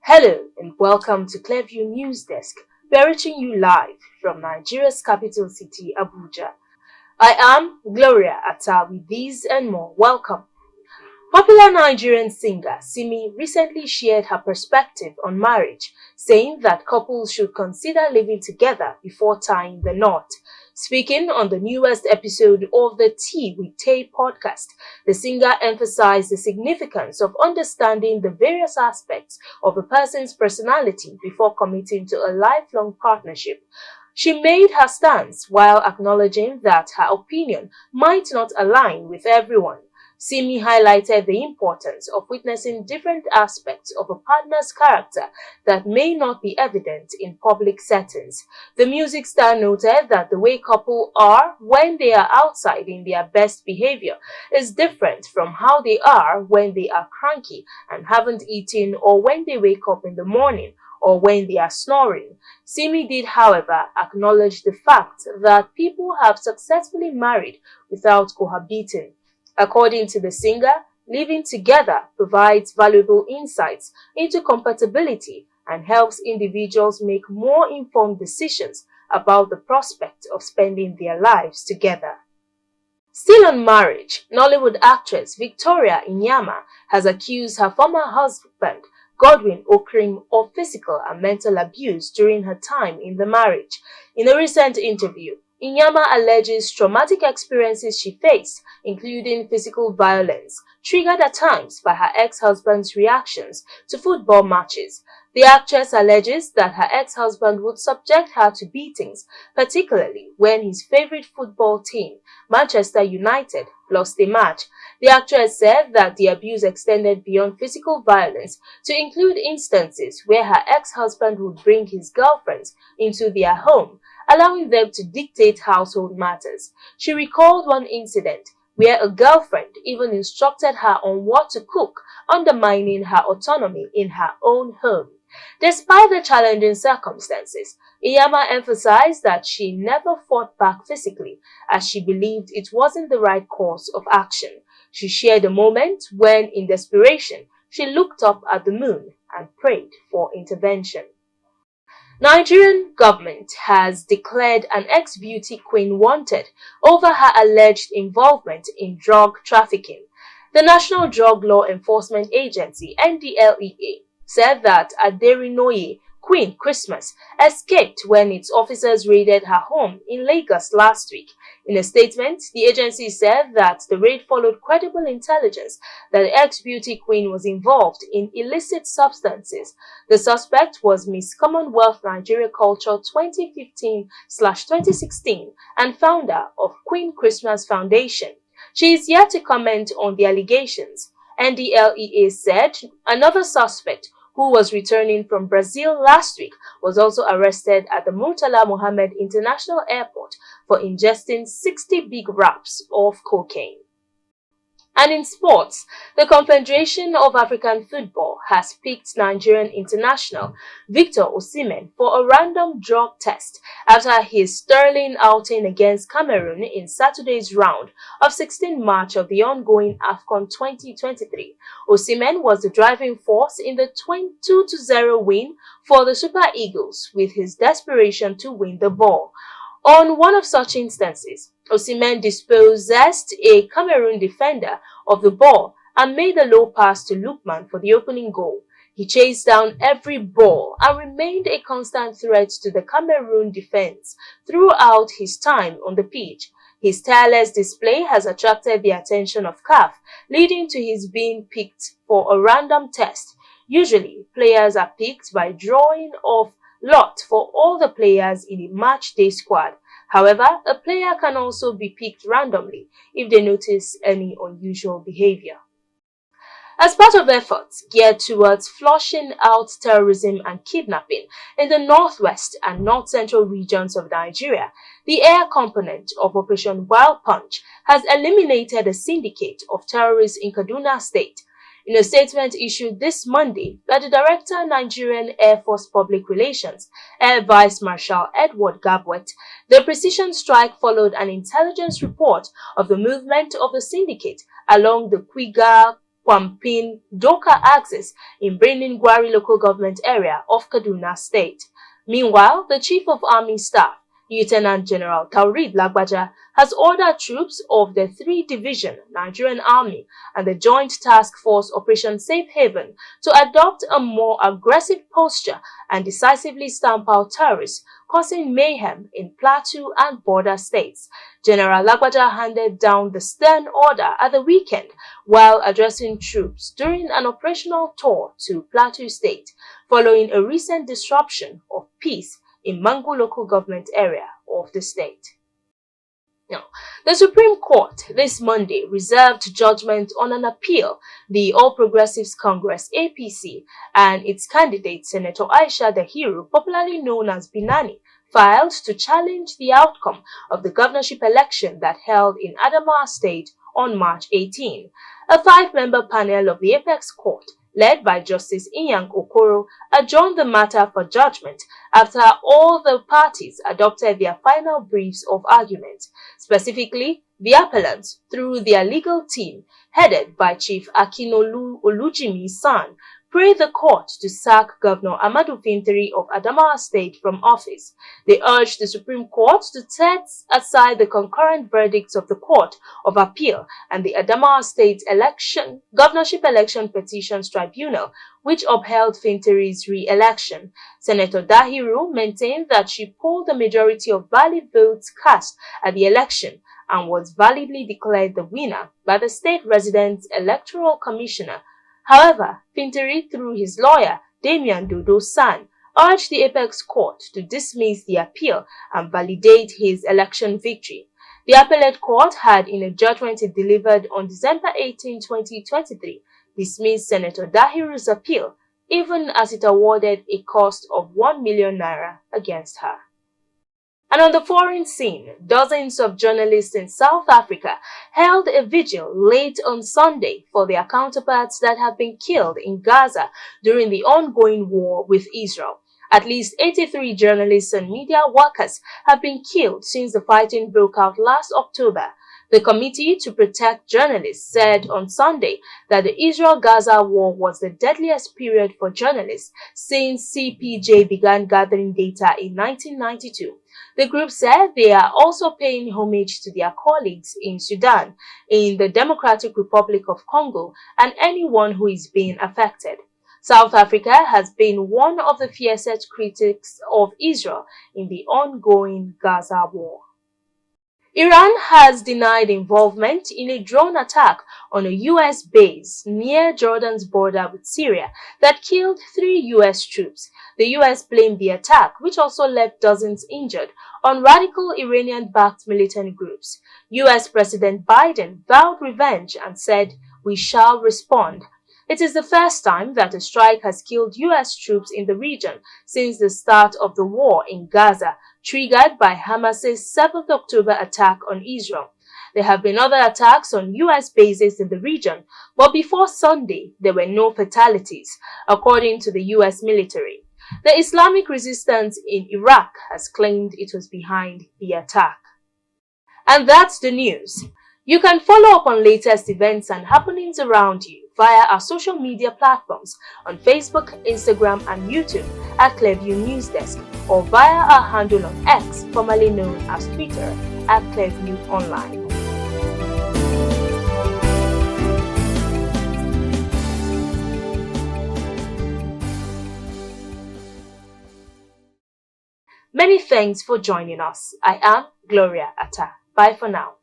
Hello and welcome to Clearview News Desk. We are reaching you live from Nigeria's capital city, Abuja. I am Gloria Atta with these and more. Welcome. Popular Nigerian singer Simi recently shared her perspective on marriage, saying that couples should consider living together before tying the knot. Speaking on the newest episode of the Tea with Tay podcast, the singer emphasized the significance of understanding the various aspects of a person's personality before committing to a lifelong partnership. She made her stance while acknowledging that her opinion might not align with everyone. Simi highlighted the importance of witnessing different aspects of a partner's character that may not be evident in public settings. The music star noted that the way couples are when they are outside in their best behavior is different from how they are when they are cranky and haven't eaten, or when they wake up in the morning, or when they are snoring. Simi did, however, acknowledge the fact that people have successfully married without cohabiting. According to the singer, living together provides valuable insights into compatibility and helps individuals make more informed decisions about the prospect of spending their lives together. Still on marriage, Nollywood actress Victoria Inyama has accused her former husband Godwin Okrim of physical and mental abuse during her time in the marriage. In a recent interview, Inyama alleges traumatic experiences she faced, including physical violence, triggered at times by her ex-husband's reactions to football matches. The actress alleges that her ex-husband would subject her to beatings, particularly when his favorite football team, Manchester United, lost a match. The actress said that the abuse extended beyond physical violence to include instances where her ex-husband would bring his girlfriends into their home, allowing them to dictate household matters. She recalled one incident where a girlfriend even instructed her on what to cook, undermining her autonomy in her own home. Despite the challenging circumstances, Iyama emphasized that she never fought back physically, as she believed it wasn't the right course of action. She shared a moment when, in desperation, she looked up at the moon and prayed for intervention. Nigerian government has declared an ex-beauty queen wanted over her alleged involvement in drug trafficking. The National Drug Law Enforcement Agency (NDLEA) said that Aderinoye Queen Christmas escaped when its officers raided her home in Lagos last week. In a statement, the agency said that the raid followed credible intelligence that the ex-beauty queen was involved in illicit substances. The suspect was Miss Commonwealth Nigeria Culture 2015/2016 and founder of Queen Christmas Foundation. She is yet to comment on the allegations. NDLEA said another suspect, who was returning from Brazil last week, was also arrested at the Murtala Mohammed International Airport for ingesting 60 big wraps of cocaine. And in sports, the Confederation of African Football has picked Nigerian international Victor Osimhen for a random drug test after his sterling outing against Cameroon in Saturday's round of 16 March of the ongoing AFCON 2023. Osimhen was the driving force in the 2-0 win for the Super Eagles, with his desperation to win the ball. On one of such instances, Osimhen dispossessed a Cameroon defender of the ball and made a low pass to Lookman for the opening goal. He chased down every ball and remained a constant threat to the Cameroon defense throughout his time on the pitch. His tireless display has attracted the attention of CAF, leading to his being picked for a random test. Usually, players are picked by drawing of lot for all the players in a match day squad. However, a player can also be picked randomly if they notice any unusual behavior. As part of efforts geared towards flushing out terrorism and kidnapping in the northwest and north-central regions of Nigeria, the air component of Operation Wild Punch has eliminated a syndicate of terrorists in Kaduna State. In a statement issued this Monday by the Director, Nigerian Air Force Public Relations, Air Vice Marshal Edward Gabwet, the precision strike followed an intelligence report of the movement of the syndicate along the Quiga Kwampin Doka axis in Birnin Gwari local government area of Kaduna State. Meanwhile, the Chief of Army Staff, Lieutenant General Taurid Lagbaja, has ordered troops of the 3rd Division Nigerian Army and the Joint Task Force Operation Safe Haven to adopt a more aggressive posture and decisively stamp out terrorists causing mayhem in Plateau and border states. General Lagbaja handed down the stern order at the weekend while addressing troops during an operational tour to Plateau State following a recent disruption of peace in Mangu local government area of the state. Now, the Supreme Court this Monday reserved judgment on an appeal the All Progressives Congress (APC) and its candidate Senator Aisha Dahiru, popularly known as Binani, filed to challenge the outcome of the governorship election that held in Adamawa State on March 18. A 5-member panel of the Apex Court, led by Justice Inyang Okoro, adjourned the matter for judgment after all the parties adopted their final briefs of argument. Specifically, the appellants, through their legal team, headed by Chief Akinolu Olujimi-san, prayed the court to sack Governor Amadu Fintiri of Adamawa State from office. They urged the Supreme Court to set aside the concurrent verdicts of the Court of Appeal and the Adamawa State Governorship Election Petitions Tribunal, which upheld Fintiri's re-election. Senator Dahiru maintained that she polled the majority of valid votes cast at the election and was validly declared the winner by the state resident electoral commissioner. However, Fintiri, through his lawyer, Damian Dodo San, urged the Apex Court to dismiss the appeal and validate his election victory. The appellate court had, in a judgment it delivered on December 18, 2023, dismissed Senator Dahiru's appeal, even as it awarded a cost of 1 million naira against her. And on the foreign scene, dozens of journalists in South Africa held a vigil late on Sunday for their counterparts that have been killed in Gaza during the ongoing war with Israel. At least 83 journalists and media workers have been killed since the fighting broke out last October. The Committee to Protect Journalists said on Sunday that the Israel-Gaza war was the deadliest period for journalists since CPJ began gathering data in 1992. The group said they are also paying homage to their colleagues in Sudan, in the Democratic Republic of Congo, and anyone who is being affected. South Africa has been one of the fiercest critics of Israel in the ongoing Gaza war. Iran has denied involvement in a drone attack on a U.S. base near Jordan's border with Syria that killed 3 U.S. troops. The U.S. blamed the attack, which also left dozens injured, on radical Iranian-backed militant groups. U.S. President Biden vowed revenge and said, "We shall respond." It is the first time that a strike has killed U.S. troops in the region since the start of the war in Gaza, triggered by Hamas's 7th October attack on Israel. There have been other attacks on U.S. bases in the region, but before Sunday, there were no fatalities, according to the U.S. military. The Islamic resistance in Iraq has claimed it was behind the attack. And that's the news. You can follow up on latest events and happenings around you via our social media platforms on Facebook, Instagram, and YouTube at Clearview News Desk, or via our handle on X, formerly known as Twitter, at Clearview Online. Many thanks for joining us. I am Gloria Atta. Bye for now.